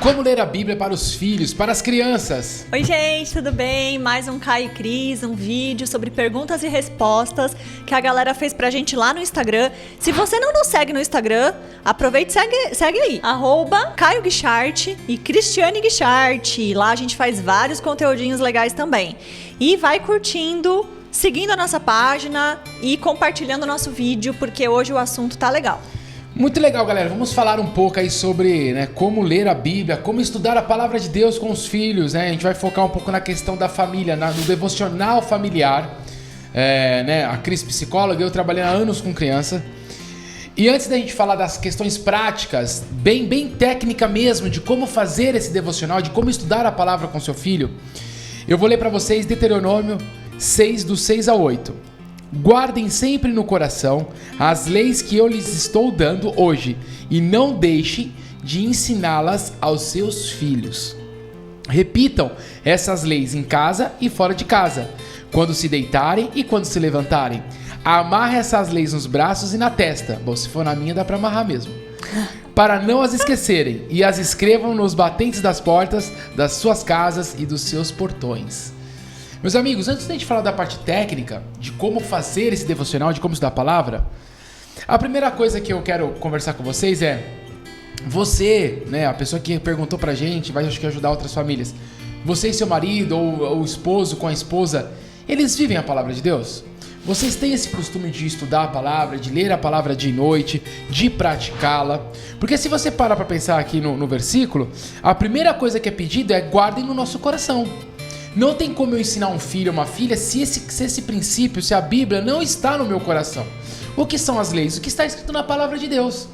Como ler a Bíblia para os filhos, para as crianças? Oi gente, tudo bem? Mais um Caio e Cris, um vídeo sobre perguntas e respostas que a galera fez pra gente lá no Instagram. Se você não nos segue no Instagram, aproveita e segue aí. @Caio Guichart e Cristiane Guichart. Lá a gente faz vários conteúdinhos legais também. E vai curtindo, seguindo a nossa página e compartilhando o nosso vídeo, porque hoje o assunto tá legal. Muito legal, galera. Vamos falar um pouco aí sobre como ler a Bíblia, como estudar a palavra de Deus com os filhos, né? A gente vai focar um pouco na questão da família, no devocional familiar. A Cris psicóloga, eu trabalhei há anos com criança. E antes da gente falar das questões práticas, bem técnica mesmo, de como fazer esse devocional, de como estudar a palavra com seu filho, eu vou ler para vocês Deuteronômio 6, do 6 ao 8. Guardem sempre no coração as leis que eu lhes estou dando hoje e não deixem de ensiná-las aos seus filhos. Repitam essas leis em casa e fora de casa, quando se deitarem e quando se levantarem. Amarre essas leis nos braços e na testa. Bom, se for na minha dá para amarrar mesmo. Para não as esquecerem, e as escrevam nos batentes das portas das suas casas e dos seus portões. Meus amigos, antes da gente falar da parte técnica, de como fazer esse devocional, de como estudar a palavra, a primeira coisa que eu quero conversar com vocês é, você, a pessoa que perguntou pra gente, vai acho que ajudar outras famílias, você e seu marido, ou o esposo com a esposa, eles vivem a palavra de Deus? Vocês têm esse costume de estudar a palavra, de ler a palavra de noite, de praticá-la? Porque se você parar pra pensar aqui no versículo, a primeira coisa que é pedido é guardem no nosso coração. Não tem como eu ensinar um filho ou uma filha se esse princípio, se a Bíblia não está no meu coração. O que são as leis? O que está escrito na palavra de Deus.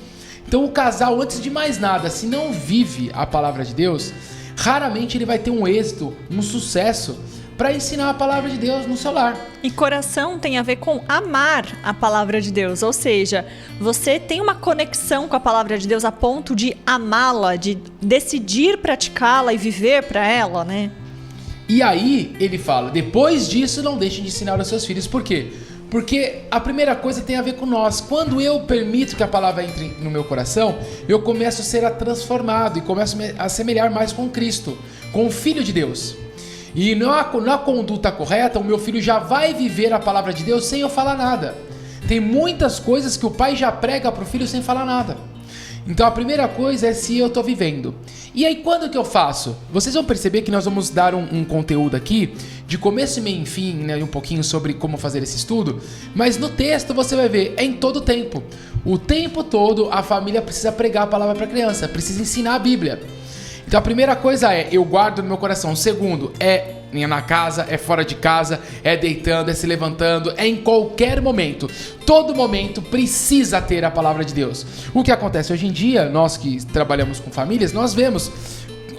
Então o casal, antes de mais nada, se não vive a palavra de Deus, raramente ele vai ter um êxito, um sucesso para ensinar a palavra de Deus no seu lar. E coração tem a ver com amar a palavra de Deus, ou seja, você tem uma conexão com a palavra de Deus a ponto de amá-la, de decidir praticá-la e viver para ela, né? E aí ele fala, depois disso não deixem de ensinar aos seus filhos. Por quê? Porque a primeira coisa tem a ver com nós. Quando eu permito que a palavra entre no meu coração, eu começo a ser transformado e começo a semelhar mais com Cristo, com o Filho de Deus. E na conduta correta, o meu filho já vai viver a palavra de Deus sem eu falar nada. Tem muitas coisas que o pai já prega para o filho sem falar nada. Então a primeira coisa é se eu estou vivendo. E aí quando que eu faço? Vocês vão perceber que nós vamos dar um conteúdo aqui, de começo, meio e fim, um pouquinho sobre como fazer esse estudo. Mas no texto você vai ver, é em todo o tempo. O tempo todo a família precisa pregar a palavra para a criança, precisa ensinar a Bíblia. Então a primeira coisa é, eu guardo no meu coração. O segundo é na casa, é fora de casa, é deitando, é se levantando, é em qualquer momento. Todo momento precisa ter a palavra de Deus. O que acontece hoje em dia, nós que trabalhamos com famílias, nós vemos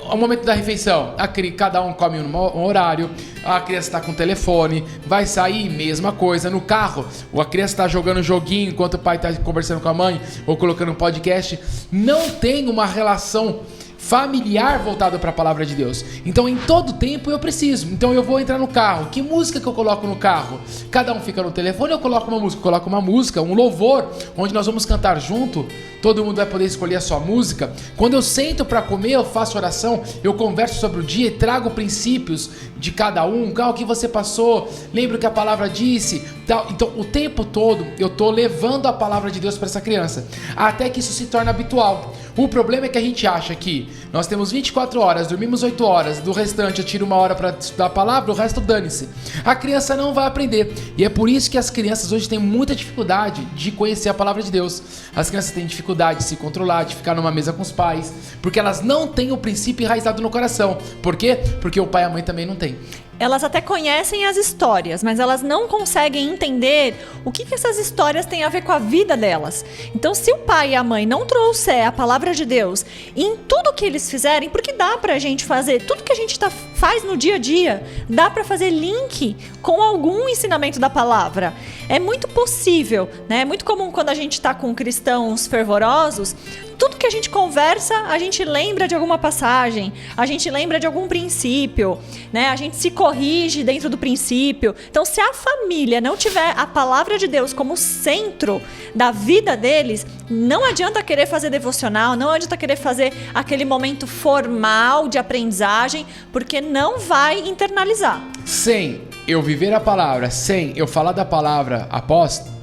ao momento da refeição, cada um come num horário, a criança está com o telefone, vai sair, mesma coisa, no carro, ou a criança está jogando joguinho enquanto o pai está conversando com a mãe, ou colocando um podcast. Não tem uma relação familiar voltado para a palavra de Deus. Então em todo tempo eu preciso. Então eu vou entrar no carro. Que música que eu coloco no carro? Cada um fica no telefone, eu coloco uma música, um louvor, onde nós vamos cantar junto. Todo mundo vai poder escolher a sua música. Quando eu sento para comer, eu faço oração, eu converso sobre o dia e trago princípios de cada um. O que você passou? Lembra o que a palavra disse? Então o tempo todo eu estou levando a palavra de Deus para essa criança, até que isso se torne habitual. O problema é que a gente acha que nós temos 24 horas, dormimos 8 horas, do restante eu tiro 1 hora para estudar a palavra, o resto dane-se. A criança não vai aprender. E é por isso que as crianças hoje têm muita dificuldade de conhecer a palavra de Deus. As crianças têm dificuldade de se controlar, de ficar numa mesa com os pais, porque elas não têm o princípio enraizado no coração. Por quê? Porque o pai e a mãe também não têm. Elas até conhecem as histórias, mas elas não conseguem entender o que essas histórias têm a ver com a vida delas. Então, se o pai e a mãe não trouxer a palavra de Deus em tudo que eles fizerem, porque dá pra gente fazer, tudo que a gente faz no dia a dia, dá pra fazer link com algum ensinamento da palavra. É muito possível, né? É muito comum quando a gente tá com cristãos fervorosos, tudo que a gente conversa, a gente lembra de alguma passagem, a gente lembra de algum princípio, né? A gente se corrige dentro do princípio. Então, se a família não tiver a palavra de Deus como centro da vida deles, não adianta querer fazer devocional, não adianta querer fazer aquele momento formal de aprendizagem, porque não vai internalizar. Sem eu viver a palavra, sem eu falar da palavra após,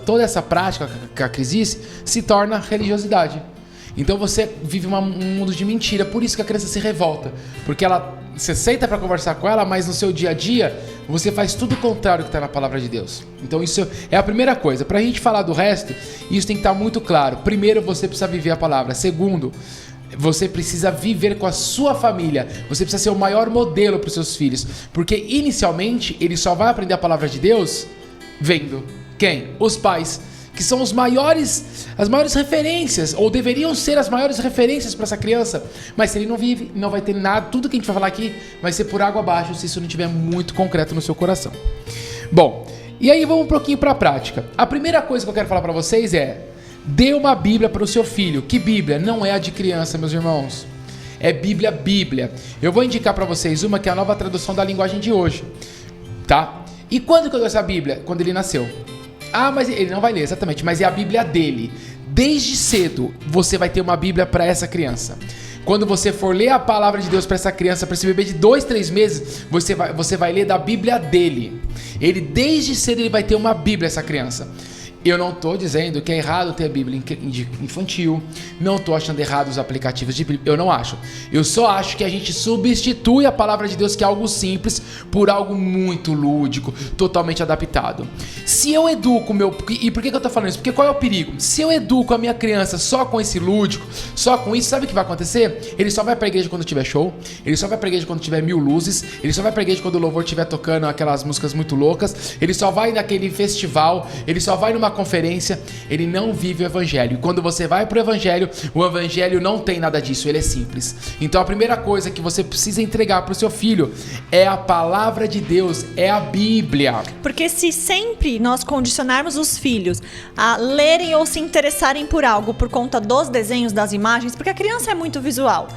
toda essa prática que a Cris disse se torna religiosidade. Então você vive um mundo de mentira, por isso que a criança se revolta, porque você senta para conversar com ela, mas no seu dia a dia você faz tudo o contrário que está na palavra de Deus. Então isso é a primeira coisa. Para a gente falar do resto, isso tem que estar muito claro. Primeiro, você precisa viver a palavra. Segundo, você precisa viver com a sua família. Você precisa ser o maior modelo para os seus filhos, porque inicialmente ele só vai aprender a palavra de Deus vendo. Quem? Os pais, que são as maiores referências, ou deveriam ser as maiores referências para essa criança. Mas se ele não vive, não vai ter nada. Tudo que a gente vai falar aqui vai ser por água abaixo, se isso não tiver muito concreto no seu coração. Bom, e aí vamos um pouquinho para a prática. A primeira coisa que eu quero falar para vocês é: dê uma Bíblia para o seu filho. Que Bíblia? Não é a de criança, meus irmãos. É Bíblia. Eu vou indicar para vocês uma que é a nova tradução da linguagem de hoje, tá? E quando que eu dou essa Bíblia? Quando ele nasceu. Ah, mas ele não vai ler, exatamente, mas é a Bíblia dele. Desde cedo, você vai ter uma Bíblia para essa criança. Quando você for ler a palavra de Deus para essa criança, para esse bebê de 2, 3 meses, você vai ler da Bíblia dele. Ele, desde cedo, ele vai ter uma Bíblia, essa criança. Eu não estou dizendo que é errado ter a Bíblia infantil, não estou achando errado os aplicativos de Bíblia, eu não acho. Eu só acho que a gente substitui a palavra de Deus, que é algo simples, por algo muito lúdico, totalmente adaptado. Se eu educo e por que eu estou falando isso? Porque qual é o perigo? Se eu educo a minha criança só com esse lúdico, só com isso, sabe o que vai acontecer? Ele só vai para a igreja quando tiver show, ele só vai para a igreja quando tiver 1000 luzes, ele só vai para a igreja quando o louvor estiver tocando aquelas músicas muito loucas, ele só vai naquele festival, ele só vai numa conferência. Ele não vive o evangelho. E quando você vai pro evangelho, o evangelho não tem nada disso, ele é simples. Então a primeira coisa que você precisa entregar pro seu filho é a palavra de Deus, é a Bíblia. Porque se sempre nós condicionarmos os filhos a lerem ou se interessarem por algo por conta dos desenhos, das imagens, porque a criança é muito visual.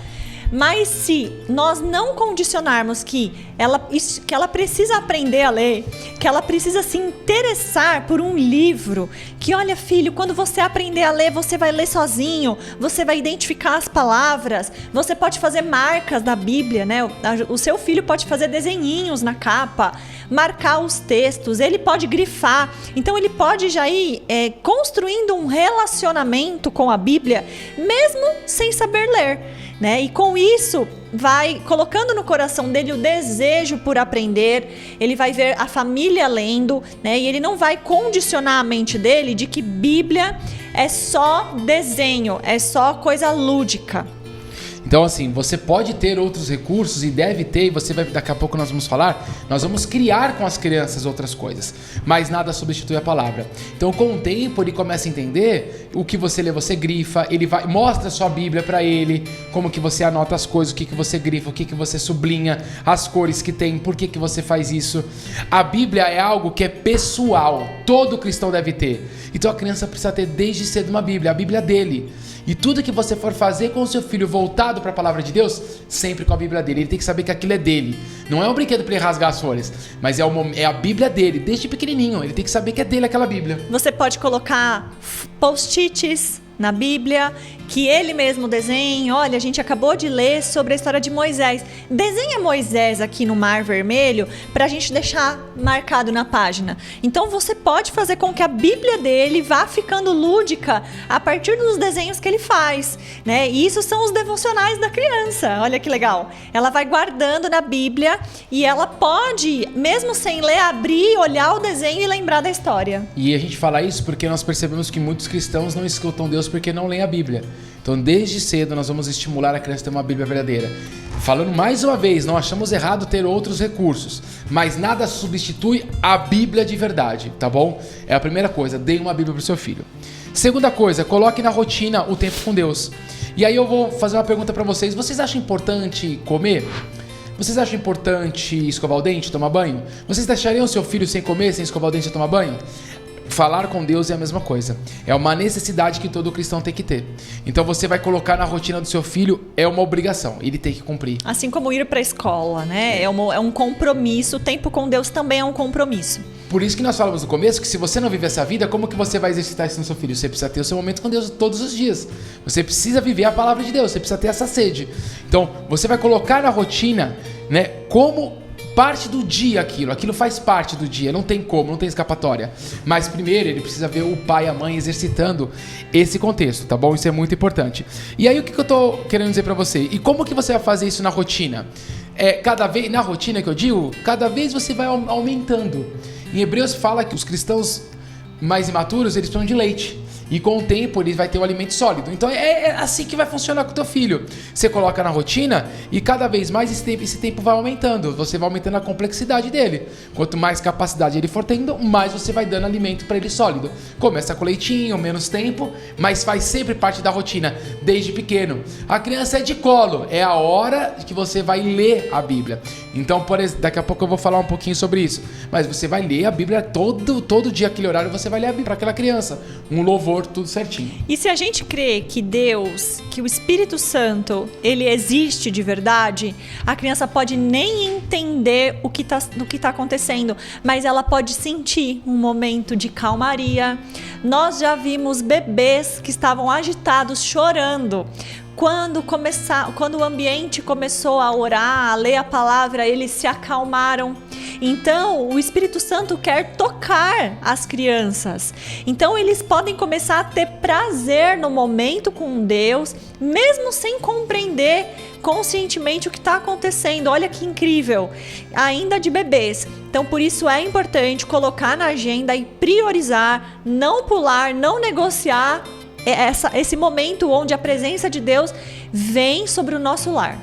Mas se nós não condicionarmos que ela precisa aprender a ler, que ela precisa se interessar por um livro, que olha, filho, quando você aprender a ler, você vai ler sozinho, você vai identificar as palavras, você pode fazer marcas da Bíblia, né? O seu filho pode fazer desenhinhos na capa, marcar os textos, ele pode grifar, então ele pode já ir construindo um relacionamento com a Bíblia, mesmo sem saber ler, né? E com isso vai colocando no coração dele o desejo por aprender, ele vai ver a família lendo, né? E ele não vai condicionar a mente dele de que Bíblia é só desenho, é só coisa lúdica. Então assim, você pode ter outros recursos e deve ter, e daqui a pouco nós vamos falar, nós vamos criar com as crianças outras coisas, mas nada substitui a palavra. Então com o tempo ele começa a entender o que você lê, você grifa, mostra a sua Bíblia para ele, como que você anota as coisas, o que você grifa, o que você sublinha, as cores que tem, por que você faz isso. A Bíblia é algo que é pessoal, todo cristão deve ter. Então a criança precisa ter desde cedo uma Bíblia, a Bíblia dele. E tudo que você for fazer com o seu filho voltado para a palavra de Deus, sempre com a Bíblia dele. Ele tem que saber que aquilo é dele. Não é um brinquedo para ele rasgar as folhas, mas é a Bíblia dele, desde pequenininho. Ele tem que saber que é dele aquela Bíblia. Você pode colocar post-its na Bíblia, que ele mesmo desenha. Olha, a gente acabou de ler sobre a história de Moisés. Desenha Moisés aqui no Mar Vermelho para a gente deixar marcado na página. Então você pode fazer com que a Bíblia dele vá ficando lúdica a partir dos desenhos que ele faz, né? E isso são os devocionais da criança. Olha que legal. Ela vai guardando na Bíblia e ela pode, mesmo sem ler, abrir, olhar o desenho e lembrar da história. E a gente fala isso porque nós percebemos que muitos cristãos não escutam Deus porque não leem a Bíblia. Então desde cedo nós vamos estimular a criança a ter uma Bíblia verdadeira. Falando mais uma vez, não achamos errado ter outros recursos, mas nada substitui a Bíblia de verdade, tá bom? É a primeira coisa, dê uma Bíblia para o seu filho. Segunda coisa, coloque na rotina o tempo com Deus. E aí eu vou fazer uma pergunta para vocês. Vocês acham importante comer? Vocês acham importante escovar o dente, tomar banho? Vocês deixariam seu filho sem comer, sem escovar o dente e tomar banho? falar com Deus é a mesma coisa. É uma necessidade que todo cristão tem que ter. Então você vai colocar na rotina do seu filho, é uma obrigação, ele tem que cumprir. Assim como ir para a escola, né? É um compromisso. O tempo com Deus também é um compromisso. Por isso que nós falamos no começo que se você não vive essa vida, como que você vai exercitar isso no seu filho? Você precisa ter o seu momento com Deus todos os dias. Você precisa viver a palavra de Deus, você precisa ter essa sede. Então, você vai colocar na rotina, né, como parte do dia aquilo faz parte do dia, não tem como, não tem escapatória. Mas primeiro ele precisa ver o pai e a mãe exercitando esse contexto, tá bom? Isso é muito importante. E aí o que eu tô querendo dizer pra você? E como que você vai fazer isso na rotina? Cada vez, na rotina que eu digo, cada vez você vai aumentando. Em Hebreus fala que os cristãos mais imaturos, eles precisam de leite. E com o tempo ele vai ter um alimento sólido. Então é assim que vai funcionar com o teu filho. Você coloca na rotina e cada vez mais esse tempo vai aumentando. Você vai aumentando a complexidade dele. Quanto mais capacidade ele for tendo, mais você vai dando alimento para ele sólido. Começa com leitinho, menos tempo, mas faz sempre parte da rotina, desde pequeno. A criança é de colo, é a hora que você vai ler a Bíblia. Então, por exemplo, daqui a pouco eu vou falar um pouquinho sobre isso. Mas você vai ler a Bíblia todo dia, aquele horário você vai ler a Bíblia para aquela criança. Um louvor, tudo certinho. E se a gente crê que Deus, que o Espírito Santo, ele existe de verdade, a criança pode nem entender o que tá acontecendo, mas ela pode sentir um momento de calmaria. Nós já vimos bebês que estavam agitados, chorando. Quando o ambiente começou a orar, a ler a palavra, eles se acalmaram. Então, o Espírito Santo quer tocar as crianças. Então, eles podem começar a ter prazer no momento com Deus, mesmo sem compreender conscientemente o que está acontecendo. Olha que incrível, ainda de bebês. Então, por isso é importante colocar na agenda e priorizar, não pular, não negociar esse momento onde a presença de Deus vem sobre o nosso lar.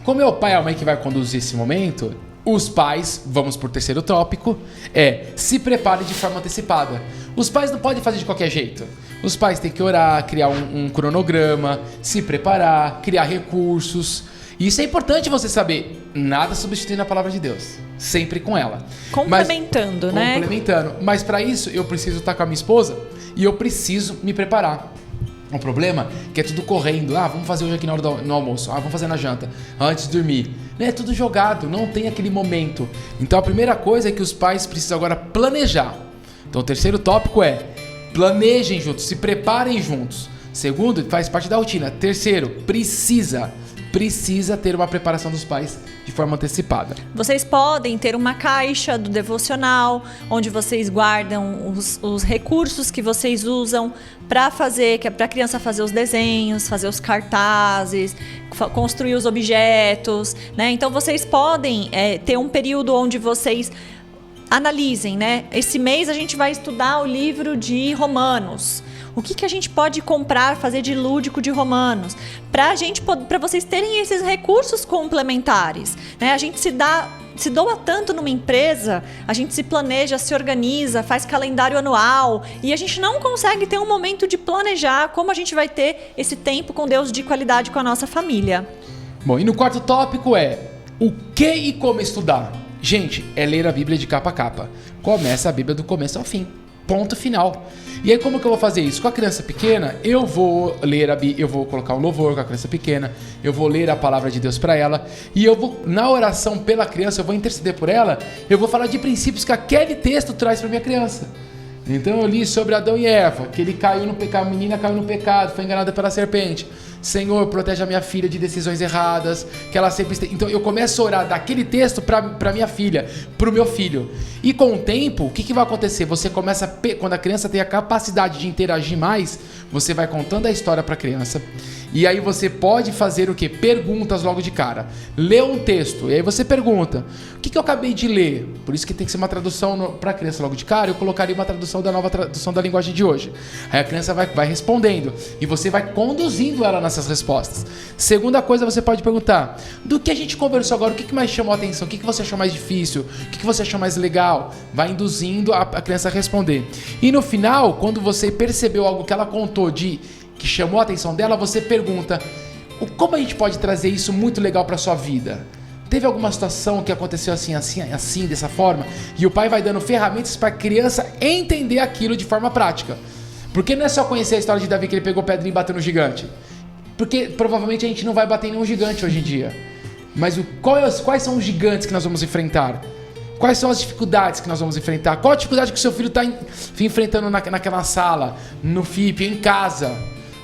Como é o pai e a mãe que vai conduzir esse momento, os pais, vamos por terceiro tópico, se preparem de forma antecipada. Os pais não podem fazer de qualquer jeito. Os pais têm que orar, criar um cronograma, se preparar, criar recursos. E isso é importante você saber. Nada substituindo a palavra de Deus. Sempre com ela. Complementando, né? Complementando. Mas para isso eu preciso estar com a minha esposa e eu preciso me preparar. O problema é que é tudo correndo. Vamos fazer hoje aqui na hora do almoço. Vamos fazer na janta, antes de dormir. É tudo jogado, não tem aquele momento. Então a primeira coisa é que os pais precisam agora planejar. Então o terceiro tópico é: planejem juntos, se preparem juntos. Segundo, faz parte da rotina. Terceiro, precisa ter uma preparação dos pais de forma antecipada. Vocês podem ter uma caixa do devocional, onde vocês guardam os recursos que vocês usam para fazer, que é para a criança fazer os desenhos, fazer os cartazes, construir os objetos, né? Então vocês podem ter um período onde vocês analisem, né? Esse mês a gente vai estudar o livro de Romanos. O que a gente pode comprar, fazer de lúdico de Romanos? Para vocês terem esses recursos complementares, né? A gente se doa tanto numa empresa, a gente se planeja, se organiza, faz calendário anual e a gente não consegue ter um momento de planejar como a gente vai ter esse tempo com Deus de qualidade com a nossa família. Bom, e no quarto tópico o que e como estudar? Gente, é ler a Bíblia de capa a capa. Começa a Bíblia do começo ao fim. Ponto final. E aí como que eu vou fazer isso? Com a criança pequena, eu vou ler eu vou colocar um louvor com a criança pequena, eu vou ler a palavra de Deus para ela, e eu vou, na oração pela criança, eu vou interceder por ela, eu vou falar de princípios que aquele texto traz para minha criança. Então eu li sobre Adão e Eva, que ele caiu no pecado, a menina caiu no pecado, foi enganada pela serpente. Senhor, protege a minha filha de decisões erradas, que ela sempre... Então eu começo a orar daquele texto para minha filha, para o meu filho. E com o tempo, o que vai acontecer? Você começa, quando a criança tem a capacidade de interagir mais, você vai contando a história para a criança. E aí você pode fazer o quê? Perguntas logo de cara. Lê um texto, e aí você pergunta: o que eu acabei de ler? Por isso que tem que ser uma tradução para a criança logo de cara. Eu colocaria uma tradução da nova tradução da linguagem de hoje. Aí a criança vai respondendo, e você vai conduzindo ela nessas respostas. Segunda coisa, você pode perguntar: do que a gente conversou agora, o que mais chamou a atenção? O que você achou mais difícil? O que você achou mais legal? Vai induzindo a criança a responder. E no final, quando você percebeu algo que ela contou que chamou a atenção dela, você pergunta: como a gente pode trazer isso muito legal para sua vida? Teve alguma situação que aconteceu assim, dessa forma? E o pai vai dando ferramentas para a criança entender aquilo de forma prática. Porque não é só conhecer a história de Davi que ele pegou pedrinha e bateu no gigante. Porque provavelmente a gente não vai bater em nenhum gigante hoje em dia. Mas quais são os gigantes que nós vamos enfrentar? Quais são as dificuldades que nós vamos enfrentar? Qual a dificuldade que o seu filho está enfrentando naquela sala, no FIP, em casa?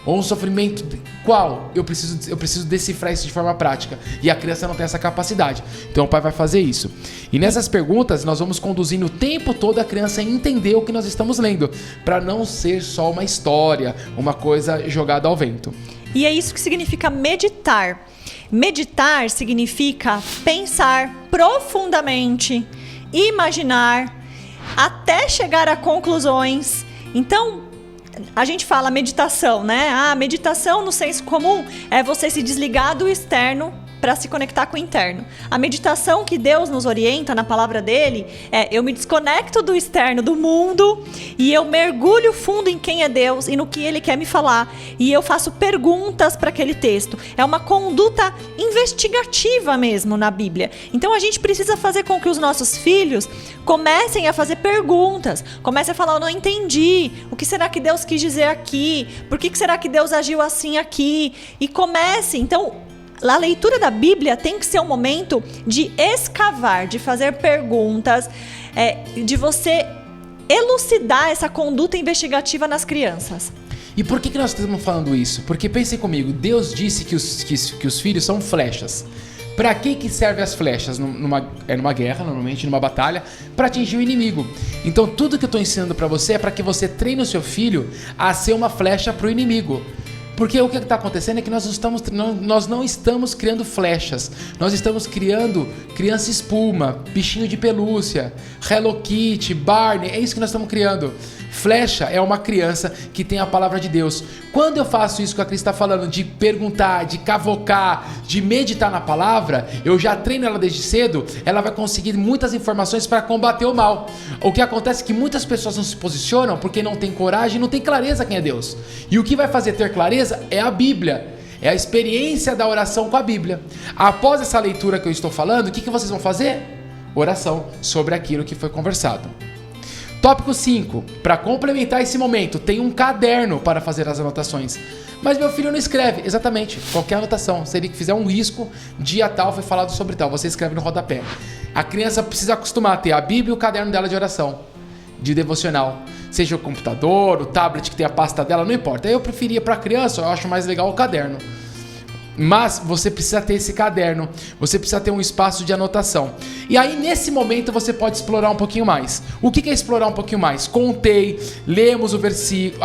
Ou um sofrimento, qual? Eu preciso decifrar isso de forma prática. E a criança não tem essa capacidade. Então o pai vai fazer isso. E nessas perguntas, nós vamos conduzindo o tempo todo a criança a entender o que nós estamos lendo. Para não ser só uma história, uma coisa jogada ao vento. E é isso que significa meditar. Meditar significa pensar profundamente, imaginar, até chegar a conclusões. Então, a gente fala meditação, né? Meditação no senso comum é você se desligar do externo para se conectar com o interno. A meditação que Deus nos orienta na palavra dele é: eu me desconecto do externo, do mundo, e eu mergulho fundo em quem é Deus e no que ele quer me falar, e eu faço perguntas para aquele texto. É uma conduta investigativa mesmo na Bíblia. Então a gente precisa fazer com que os nossos filhos comecem a fazer perguntas, comecem a falar: eu não entendi, o que será que Deus quis dizer aqui? Por que será que Deus agiu assim aqui? E comece, então, a leitura da Bíblia tem que ser um momento de escavar, de fazer perguntas, de você elucidar essa conduta investigativa nas crianças. E por que nós estamos falando isso? Porque pensem comigo, Deus disse que os filhos são flechas. Para que servem as flechas? Numa guerra, normalmente numa batalha, para atingir o inimigo. Então tudo que eu estou ensinando para você é para que você treine o seu filho a ser uma flecha para o inimigo. Porque o que está acontecendo é que nós não estamos criando flechas. Nós estamos criando criança espuma, bichinho de pelúcia, Hello Kitty, Barney. É isso que nós estamos criando. Flecha é uma criança que tem a palavra de Deus. Quando eu faço isso que a Cris está falando, de perguntar, de cavocar, de meditar na palavra, eu já treino ela desde cedo, ela vai conseguir muitas informações para combater o mal. O que acontece é que muitas pessoas não se posicionam porque não tem coragem, não tem clareza quem é Deus. E o que vai fazer ter clareza é a Bíblia. É a experiência da oração com a Bíblia. Após essa leitura que eu estou falando, o que vocês vão fazer? Oração sobre aquilo que foi conversado. Tópico 5. Para complementar esse momento, tem um caderno para fazer as anotações. Mas meu filho não escreve. Exatamente. Qualquer anotação. Se ele fizer um risco, dia tal foi falado sobre tal, você escreve no rodapé. A criança precisa acostumar a ter a Bíblia e o caderno dela de oração, de devocional. Seja o computador, o tablet que tem a pasta dela, não importa. Eu preferia para a criança, eu acho mais legal o caderno. Mas você precisa ter esse caderno, você precisa ter um espaço de anotação. E aí nesse momento você pode explorar um pouquinho mais. O que é explorar um pouquinho mais? Contei, lemos o versículo,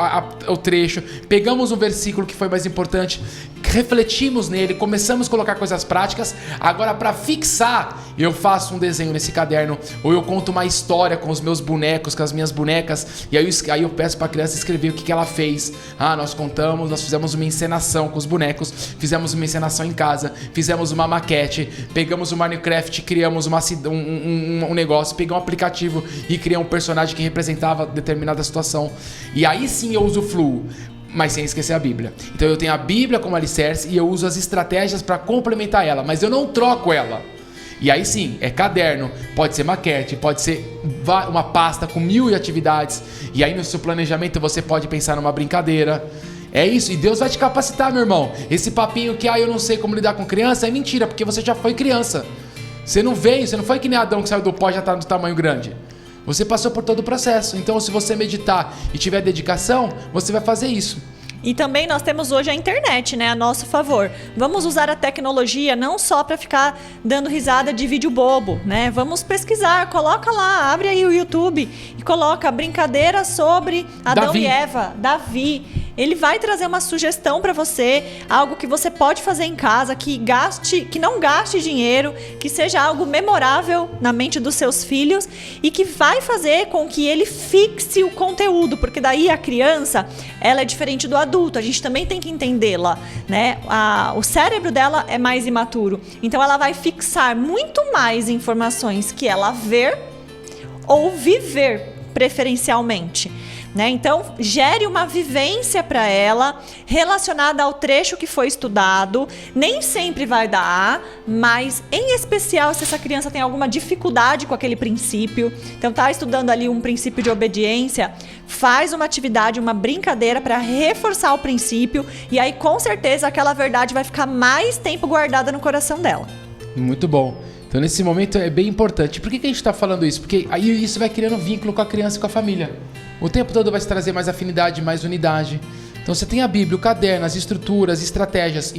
o trecho, pegamos um versículo que foi mais importante, refletimos nele, começamos a colocar coisas práticas. Agora, para fixar, eu faço um desenho nesse caderno, ou eu conto uma história com os meus bonecos, com as minhas bonecas, e aí eu peço para a criança escrever o que ela fez. Nós contamos, nós fizemos uma encenação com os bonecos, fizemos uma encenação em casa, fizemos uma maquete, pegamos o Minecraft, criamos um negócio, peguei um aplicativo e criei um personagem que representava determinada situação. E aí sim eu usufruo, mas sem esquecer a Bíblia. Então eu tenho a Bíblia como alicerce e eu uso as estratégias para complementar ela, mas eu não troco ela. E aí sim, é caderno, pode ser maquete, pode ser uma pasta com 1000 atividades. E aí no seu planejamento você pode pensar numa brincadeira. É isso, e Deus vai te capacitar, meu irmão. Esse papinho que eu não sei como lidar com criança é mentira, porque você já foi criança. Você não foi que nem Adão que saiu do pó e já está no tamanho grande. Você passou por todo o processo. Então se você meditar e tiver dedicação, você vai fazer isso. E também nós temos hoje a internet, né, a nosso favor. Vamos usar a tecnologia não só para ficar dando risada de vídeo bobo, né? Vamos pesquisar, coloca lá, abre aí o YouTube e coloca brincadeira sobre Adão e Eva, Davi. Ele vai trazer uma sugestão para você, algo que você pode fazer em casa, que não gaste dinheiro, que seja algo memorável na mente dos seus filhos e que vai fazer com que ele fixe o conteúdo, porque daí a criança, ela é diferente do adulto, a gente também tem que entendê-la, né? O cérebro dela é mais imaturo, então ela vai fixar muito mais informações que ela ver ou viver preferencialmente. né? Então, gere uma vivência para ela relacionada ao trecho que foi estudado. Nem sempre vai dar, mas em especial se essa criança tem alguma dificuldade com aquele princípio. Então, tá estudando ali um princípio de obediência, faz uma atividade, uma brincadeira para reforçar o princípio, e aí com certeza aquela verdade vai ficar mais tempo guardada no coração dela. Muito bom. Então nesse momento é bem importante. Por que a gente está falando isso? Porque aí isso vai criando vínculo com a criança e com a família. O tempo todo vai se trazer mais afinidade, mais unidade. Então você tem a Bíblia, o caderno, as estruturas, estratégias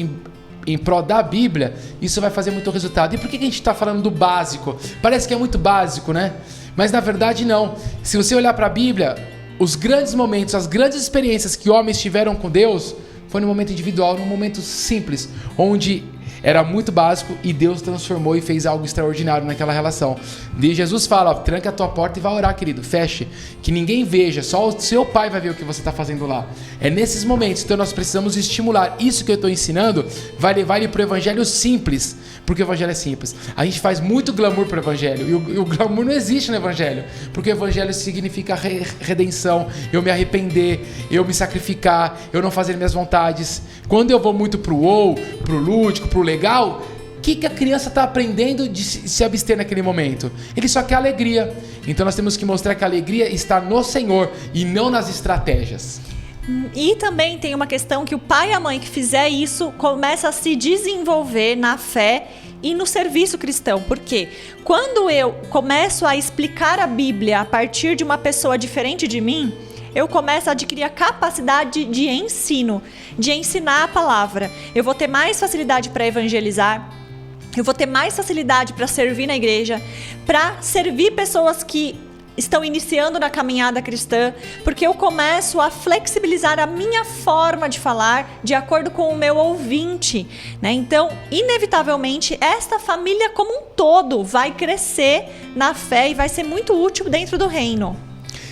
em prol da Bíblia, isso vai fazer muito resultado. E por que a gente está falando do básico? Parece que é muito básico, né? Mas na verdade não. Se você olhar para a Bíblia, os grandes momentos, as grandes experiências que homens tiveram com Deus, foi no momento individual, num momento simples, onde era muito básico e Deus transformou e fez algo extraordinário naquela relação. E Jesus fala, tranca a tua porta e vai orar, querido, feche, que ninguém veja, só o seu pai vai ver o que você está fazendo lá. É nesses momentos, então nós precisamos estimular. Isso que eu estou ensinando vai levar ele para o evangelho simples, porque o evangelho é simples. A gente faz muito glamour para o evangelho, e o glamour não existe no evangelho, porque o evangelho significa redenção, eu me arrepender, eu me sacrificar, eu não fazer minhas vontades. Quando eu vou muito pro pro lúdico, pro legal, o que a criança está aprendendo de se abster naquele momento? Ele só quer alegria. Então nós temos que mostrar que a alegria está no Senhor e não nas estratégias. E também tem uma questão que o pai e a mãe que fizer isso começa a se desenvolver na fé e no serviço cristão. Por quê? Quando eu começo a explicar a Bíblia a partir de uma pessoa diferente de mim, eu começo a adquirir a capacidade de ensino, de ensinar a palavra. Eu vou ter mais facilidade para evangelizar, eu vou ter mais facilidade para servir na igreja, para servir pessoas que estão iniciando na caminhada cristã, porque eu começo a flexibilizar a minha forma de falar de acordo com o meu ouvinte, né? Então, inevitavelmente, esta família como um todo vai crescer na fé e vai ser muito útil dentro do reino.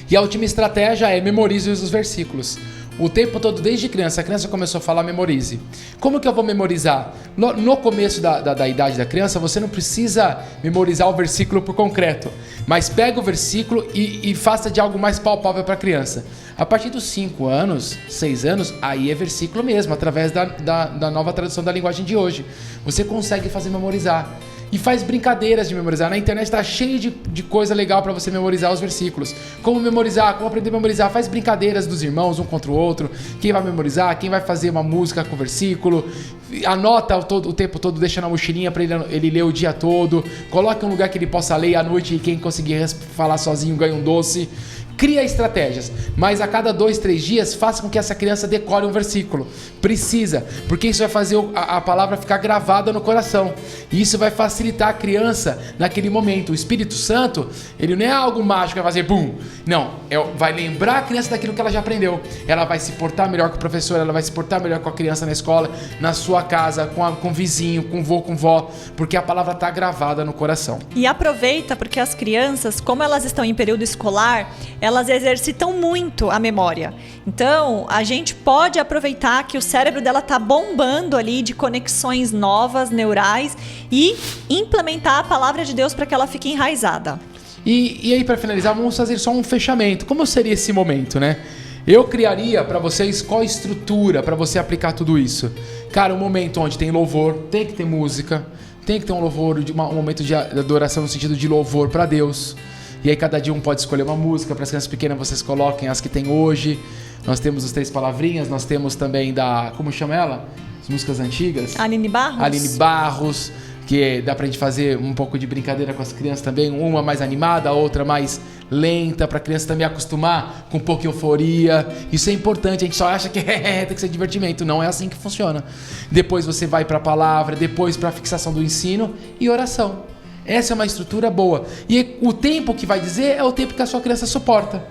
E a última estratégia é memorize os versículos. O tempo todo, desde criança, a criança começou a falar, memorize. Como que eu vou memorizar? No começo da idade da criança, você não precisa memorizar o versículo por concreto, mas pega o versículo e faça de algo mais palpável para a criança. A partir dos 5 anos, 6 anos, aí é versículo mesmo, através da nova tradução da linguagem de hoje. Você consegue fazer memorizar. E faz brincadeiras de memorizar. Na internet está cheio de coisa legal para você memorizar os versículos. Como memorizar, como aprender a memorizar. Faz brincadeiras dos irmãos, um contra o outro. Quem vai memorizar, quem vai fazer uma música com versículo. Anota o tempo todo, deixa na mochilinha para ele ler o dia todo. Coloque um lugar que ele possa ler à noite e quem conseguir falar sozinho ganha um doce. Cria estratégias, mas a cada 2, 3 dias faça com que essa criança decore um versículo. Precisa, porque isso vai fazer a palavra ficar gravada no coração. E isso vai facilitar a criança naquele momento. O Espírito Santo, ele não é algo mágico que vai fazer bum. Não, vai lembrar a criança daquilo que ela já aprendeu. Ela vai se portar melhor com o professor, ela vai se portar melhor com a criança na escola, na sua casa, com o vizinho, com o vô, com vó, porque a palavra está gravada no coração. E aproveita, porque as crianças, como elas estão em período escolar, elas exercitam muito a memória. Então, a gente pode aproveitar que o cérebro dela tá bombando ali de conexões novas, neurais, e implementar a palavra de Deus para que ela fique enraizada. E aí, para finalizar, vamos fazer só um fechamento. Como seria esse momento, né? Eu criaria para vocês qual estrutura para você aplicar tudo isso. Cara, um momento onde tem louvor, tem que ter música, tem que ter um louvor, um momento de adoração no sentido de louvor para Deus. E aí cada dia um pode escolher uma música. Para as crianças pequenas vocês coloquem as que tem hoje. Nós temos os 3 palavrinhas, nós temos também como chama ela? As músicas antigas. Aline Barros. Aline Barros, que dá pra gente fazer um pouco de brincadeira com as crianças também. Uma mais animada, a outra mais lenta, pra criança também acostumar com um pouco de euforia. Isso é importante, a gente só acha que tem que ser divertimento. Não é assim que funciona. Depois você vai pra palavra, depois pra fixação do ensino e oração. Essa é uma estrutura boa. E o tempo que vai dizer é o tempo que a sua criança suporta.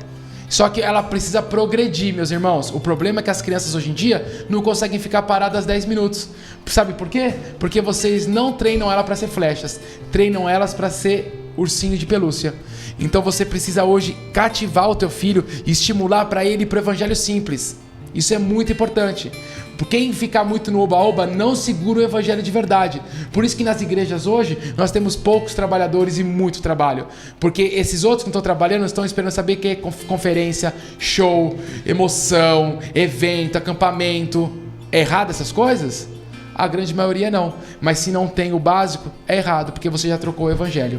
Só que ela precisa progredir, meus irmãos. O problema é que as crianças hoje em dia não conseguem ficar paradas 10 minutos. Sabe por quê? Porque vocês não treinam ela para ser flechas. Treinam elas para ser ursinho de pelúcia. Então você precisa hoje cativar o teu filho e estimular para ele para o evangelho simples. Isso é muito importante. Quem ficar muito no oba-oba não segura o evangelho de verdade. Por isso que nas igrejas hoje nós temos poucos trabalhadores e muito trabalho. Porque esses outros que não estão trabalhando estão esperando saber o que é conferência, show, emoção, evento, acampamento. É errado essas coisas? A grande maioria não. Mas se não tem o básico, é errado, porque você já trocou o evangelho.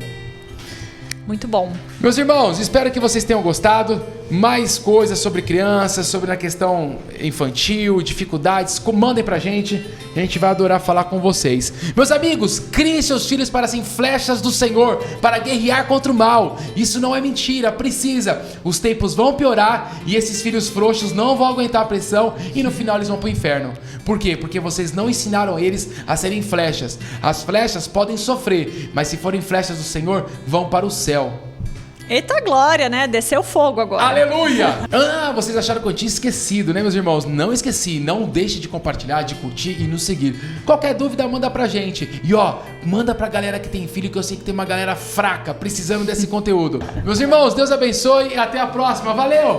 Muito bom. Meus irmãos, espero que vocês tenham gostado. Mais coisas sobre crianças, sobre a questão infantil, dificuldades, mandem pra gente. A gente vai adorar falar com vocês. Meus amigos, criem seus filhos para serem flechas do Senhor, para guerrear contra o mal. Isso não é mentira, precisa. Os tempos vão piorar e esses filhos frouxos não vão aguentar a pressão e no final eles vão pro inferno. Por quê? Porque vocês não ensinaram eles a serem flechas. As flechas podem sofrer, mas se forem flechas do Senhor, vão para o céu. Eita glória, né? Desceu fogo agora. Aleluia! Vocês acharam que eu tinha esquecido, né, meus irmãos? Não esqueci. Não deixe de compartilhar, de curtir e nos seguir. Qualquer dúvida, manda pra gente. E manda pra galera que tem filho, que eu sei que tem uma galera fraca precisando desse conteúdo. Meus irmãos, Deus abençoe e até a próxima. Valeu!